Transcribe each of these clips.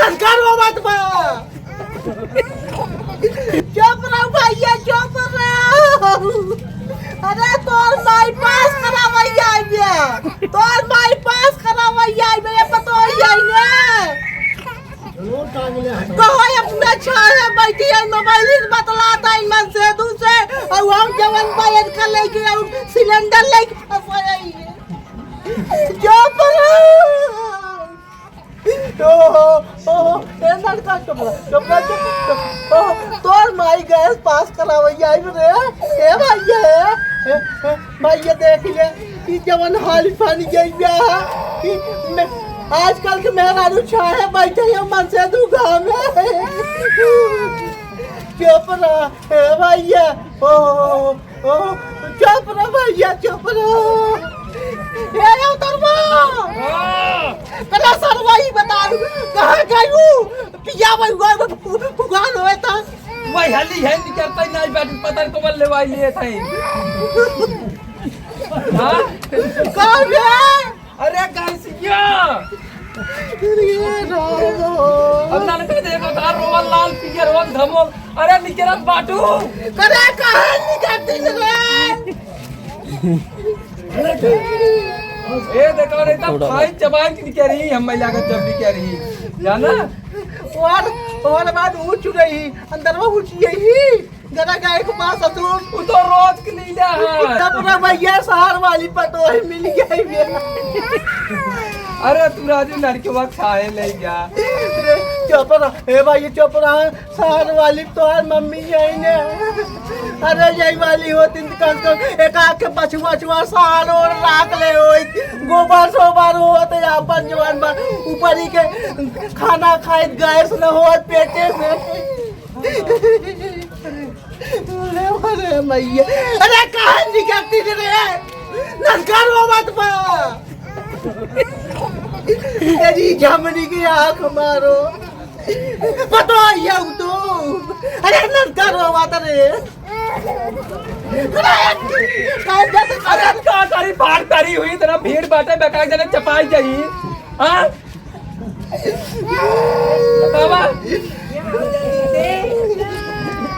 ननकारो मत बा चुप रहो भैया चुप रहो। अरे तोर माई पास करावैया आइबे तोर माई पास करावैया आइबे ये पतो है ने कहो अपना छाया बैठी है मोबाइल बतलाता है मन से दूसरे और हम जवन बाहर कर लेके सिलेंडर लेके फंसाया है चुप रहो। ए लड़का चुप तोर माई गैस पास करावैया आइबे रे ए भैया भैया देख ले कि जवन हाल पानी गई आजकल के मेहरारू छाया बैठे हैं मन से तू गाँव में चुप रहा भैया ओ चुप रहा भैया चुप रहो। कला सरवाई बता कहाँ गई पिया फुगान हुए था वही हल्ली है करता ही नहीं बैठ पता को बल्ले वाली ये था हां कौन है अरे कैसिया अब नान के देखो तार रोवल लाल पियर रोज घमो अरे निकरत बाटू करे कहां निकलती ए देखो रे तब भाई जबान की कह रही हम महिला का जब भी कह रही जाना और बाद ऊंच रही अंदर वो ऊंची यही गदा गाय को पास ससुर वो तो रोज के नीला है तब ना भैया शहर वाली पतो है मिल गई अरे तू राजू लड़के वक्त खाए ले जा चुप रहा ए भाई चुप रहा शहर वाली तो है मम्मी यही ने अरे यही वाली होती कम से कम एक आँख के पछुआ साल और राख ले हो गोबर सोबर होते अपन जवान बा ऊपर ही के खाना खाए गैस न हो पेटे में अरे मैया अरे कहाँ निकलती रे ननकारो मत बा तेरी झमनी की आँख मारो पता है तो अरे ननकारो मत रे अरे का तारी फाड़ तारी हुई तेरा भीड़ बाटे बेकार जने चपाई जाई हां बाबा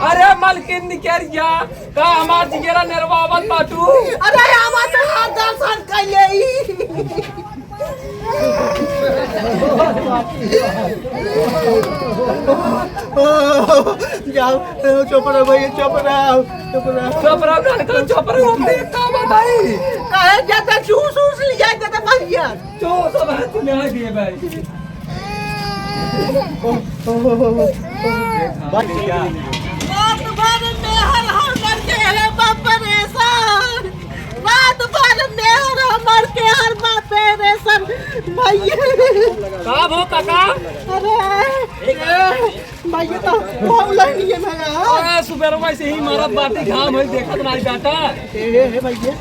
अरे मलकिन निकरिया का हमार जिगरा निर्वावत बाटू अरे आवा तो हाथ दर्शन कइले जाओ चुप रहो भैया चुप रहो हमने का बताई कहे जाता चूस लिया जाता भैया जो सब है तूने आ दिए भाई रात भर मेहर हमर के है बापरेशन रात भर मेहर हमर के हर बापरेशन भैया का भो काका अरे भैया तो बोल नहीं है मैं अरे सुबह में से ही मारा बाटी घाम है देखत नहीं बेटा हे भैया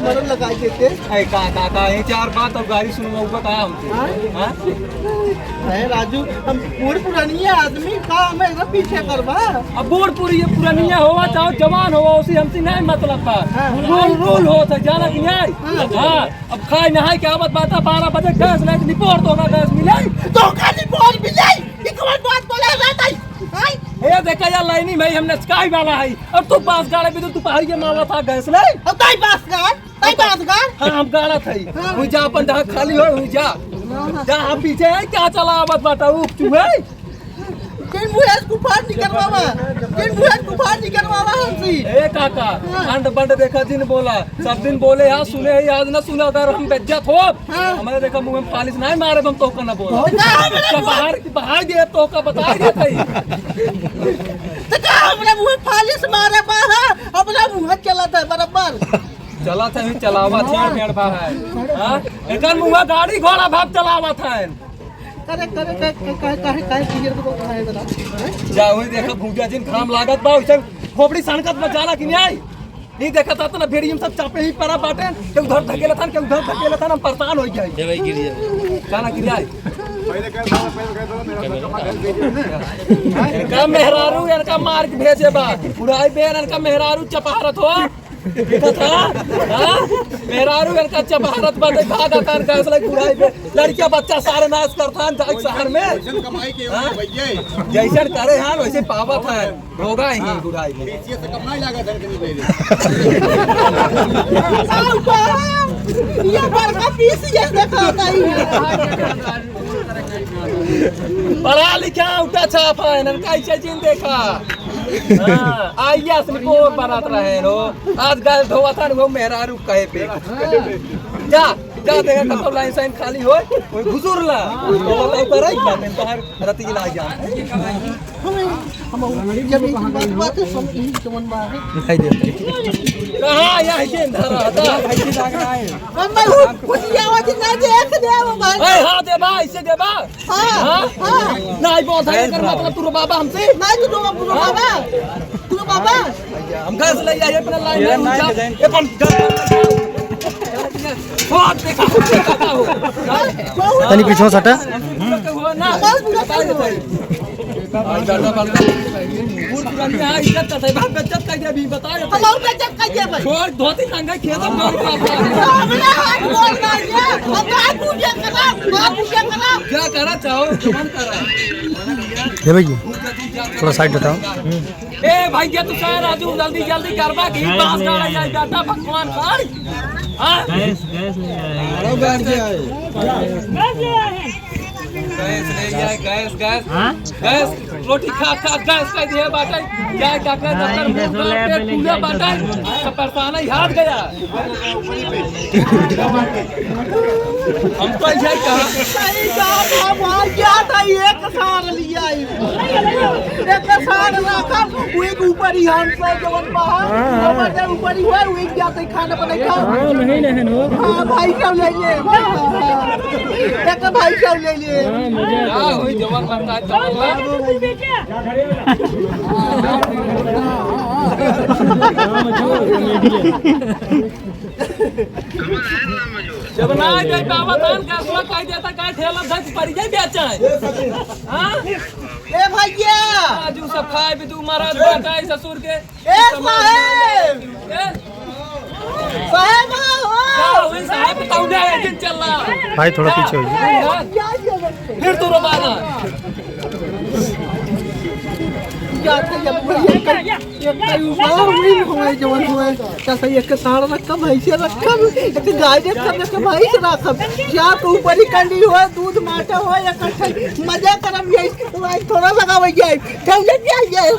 मरन लगाई देते ए काका ये चार बात और गाड़ी सुनवाऊगा का हमसे हां है राजू हम बूढ़ पुरानी आदमी का हमें सब पीछे करवा अब बूढ़ पूरी ये पुरानिया होवा चाहे जवान होवा उसी हमसे नहीं मतलब था रूल हो था जाना कि नहीं हां अब खाए नहाए के आवत बात 12 बजे गैस लेके निपोर दोगा गैस मिले तो का निपोर मिले एक बात बोले रहता है ये देखा यार लाइनी में हमने स्काई वाला है और तू पास गाड़े भी तो पहाड़ी के मामला था गैस ले अब ताई पास गाड़ हां हम गाड़ा थई हुई जा अपन ढाक खाली हो हुई जा हम पीछे है क्या चला आवत बाटा उप चुहे किन बुढ़े गुफार निकलवावा हमसी ए काका अंड बंड देखा दिन बोला सब दिन बोले यार सुने याद ना सुना अगर हम बेज्जत हो हमारे देखा मुंह में पालिश नहीं मारे हम तो ना बोला बाहर गए तो का बता दिया थई तो का हमने मुंह पालिश मारे बाहर अपना मुंह चला था बराबर चला था ही चलावा छेड़ मेड़ भा है हां एकर मुंह गाड़ी घोड़ा भाग चलावा था करे क्लियर को है जरा जाओ देखा भूजा जिन काम लागत बा उसे खोपड़ी सनकत बचाला कि नहीं नहीं देखा था ना भेड़ियम सब चापे ही परा बाटे के उधर धकेला था के उधर धकेला था हम परेशान हो गए जय भाई गिर जाए गाना गिर जाए पहले इनका मेहरारू इनका मार के भेजे बा उड़ाई बेन इनका मेहरारू चपारत हो देखा था हां मेरा रू इनका अच्छा भारत बात भागा कर गैस लग बुढ़ाई पे लड़कियां बच्चा सारे नाश करथान जाग शहर में कमाई के भैया जैसे करे हां वैसे पावत है होगा ही बुढ़ाई में ये से कम नहीं लागत है कहीं पहले ये बड़का पीस ये देखा होता ही पढ़ा लिखा उठा छापा है नन कैसे जिन देखा आइया से कोर बनात रहे रो आज गाय धोवा था वो मेरा रुक कहे पे जा जा देखा कब लाइन साइन खाली होय कोई घुसुरला तो बताई पर आई बात में बाहर रती ला गया हम जब एक बात समझ चमन बा दिखाई दे कहां या है धरा था कैसे लाग रहा है मैं कुछ आवाज ना देख दे भाई ए हां दे बा ऐसे दे बा हां नहीं बहुत है कर मतलब तू बाबा हमसे नहीं तू बाबा हम घर से ले आए अपना लाइन में जा ये कौन बहुत देखा हो तनी पीछे सटा ना बता देते आई दादा बलका पूर पुरानी है इज्जत का भाग बेइज्जत कर दिया अभी बता देते हम बेइज्जत कर दिया भाई छोड़ धोती लंगा खेत में मार का हमने हाथ बोल ना ये हम हाथ पूजा करा क्या करा चाहो मन करा दे भैया थोड़ा साइड हटाओ ए भाई ये तू कह राजू जल्दी जल्दी करवा की बांस गाड़ा जाए बेटा भगवान खान हां गैस ले आए गैस रोटी खा गैस का दिए बाटा क्या क्या कर डॉक्टर मुंह का पेट पूरा बाटा सब परेशान है हाथ गया हम तो यही कहा सही बात है भाई क्या था एक सार लिया एक सार रखा वो एक ऊपर ही हम से जवन बाहर ऊपर से ऊपर ही हुआ वो एक जाते खाना बना खा नहीं नहीं हो हां भाई सब ले लिए एक भाई सब ले लिए क्या हुई जवान बनता है जब ना जाए बाबा धान का सुआ कह देता का ठेला धस पड़ जाए बेचा है हां ए भैया आजू सब खाए भी तू महाराज बेटा है ससुर के ए साहब साहब क्या हुई साहब बताओ ना दिन चल रहा भाई थोड़ा पीछे हो फिर तू रोबाना क्या था जब भैया एक हुई जवन हुए कैसे एक सार रखा भैंस रखा एक गाय रखा एक भैंस रखा क्या तो ऊपर ही कंडी हो दूध माटा हो या कट्ठा मजा करम ये थोड़ा लगावे जाए चल जाए